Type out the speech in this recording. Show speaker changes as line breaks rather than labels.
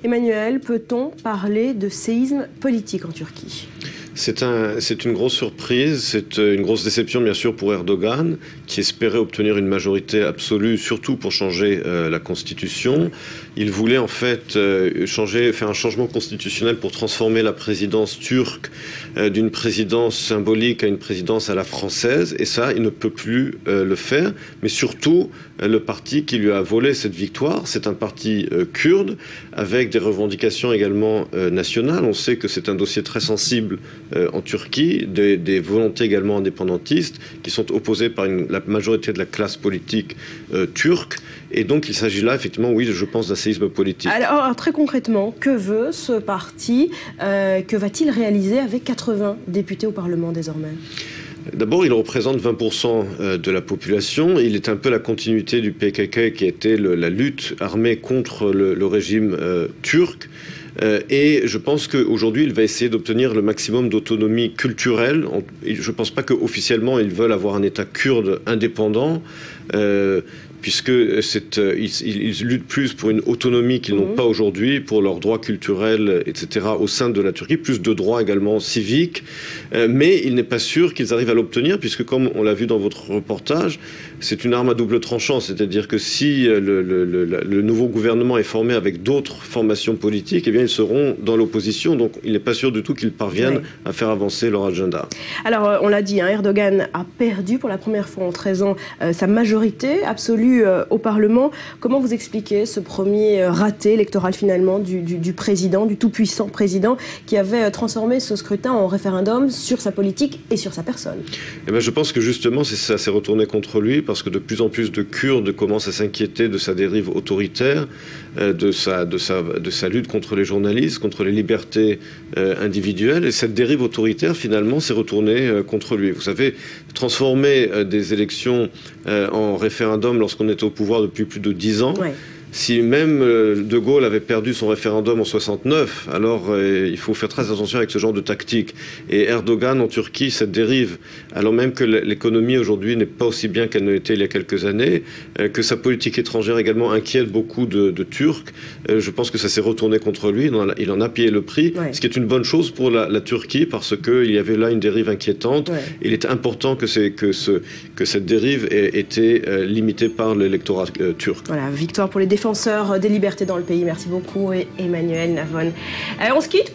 Emmanuel, peut-on parler de séisme politique en Turquie ?
C'est une grosse surprise, c'est une grosse déception bien sûr pour Erdogan, qui espérait obtenir une majorité absolue, surtout pour changer la constitution. Il voulait en fait faire un changement constitutionnel pour transformer la présidence turque d'une présidence symbolique à une présidence à la française, et ça, il ne peut plus le faire. Mais surtout, le parti qui lui a volé cette victoire, c'est un parti kurde, avec des revendications également nationales. On sait que c'est un dossier très sensible en Turquie, des volontés également indépendantistes qui sont opposées par la majorité de la classe politique turque. Et donc il s'agit là effectivement, oui, je pense, d'un séisme politique.
Alors très concrètement, que veut ce parti? Que va-t-il réaliser avec 80 députés au Parlement désormais?
D'abord, il représente 20% de la population. Il est un peu la continuité du PKK qui était la lutte armée contre le régime turc. Et je pense qu'aujourd'hui, il va essayer d'obtenir le maximum d'autonomie culturelle. Je ne pense pas qu'officiellement, ils veulent avoir un État kurde indépendant, puisqu'ils luttent plus pour une autonomie qu'ils n'ont pas aujourd'hui, pour leurs droits culturels, etc., au sein de la Turquie, plus de droits également civiques. Mais il n'est pas sûr qu'ils arrivent à l'obtenir, puisque comme on l'a vu dans votre reportage, c'est une arme à double tranchant. C'est-à-dire que si le nouveau gouvernement est formé avec d'autres formations politiques, eh bien, ils seront dans l'opposition. Donc, il n'est pas sûr du tout qu'ils parviennent à faire avancer leur agenda.
Alors, on l'a dit, Erdogan a perdu pour la première fois en 13 ans sa majorité absolue au Parlement. Comment vous expliquez ce premier raté électoral finalement du président, du tout-puissant président, qui avait transformé ce scrutin en référendum sur sa politique et sur sa personne?
Eh bien, je pense que justement, ça s'est retourné contre lui, parce que de plus en plus de Kurdes commencent à s'inquiéter de sa dérive autoritaire, de sa lutte contre les journalistes, contre les libertés individuelles. Et cette dérive autoritaire, finalement, s'est retournée contre lui. Vous savez, transformer des élections en référendum lorsqu'on est au pouvoir depuis plus de 10 ans, si même De Gaulle avait perdu son référendum en 69, alors il faut faire très attention avec ce genre de tactique. Et Erdogan en Turquie, cette dérive, alors même que l'économie aujourd'hui n'est pas aussi bien qu'elle ne l'était il y a quelques années, que sa politique étrangère également inquiète beaucoup de Turcs, je pense que ça s'est retourné contre lui, il en a payé le prix, ce qui est une bonne chose pour la Turquie, parce qu'il y avait là une dérive inquiétante. Il est important que cette dérive ait été limitée par l'électorat turc.
Voilà, victoire pour les défenseurs des libertés dans le pays. Merci beaucoup, Emmanuel Navon. On se quitte.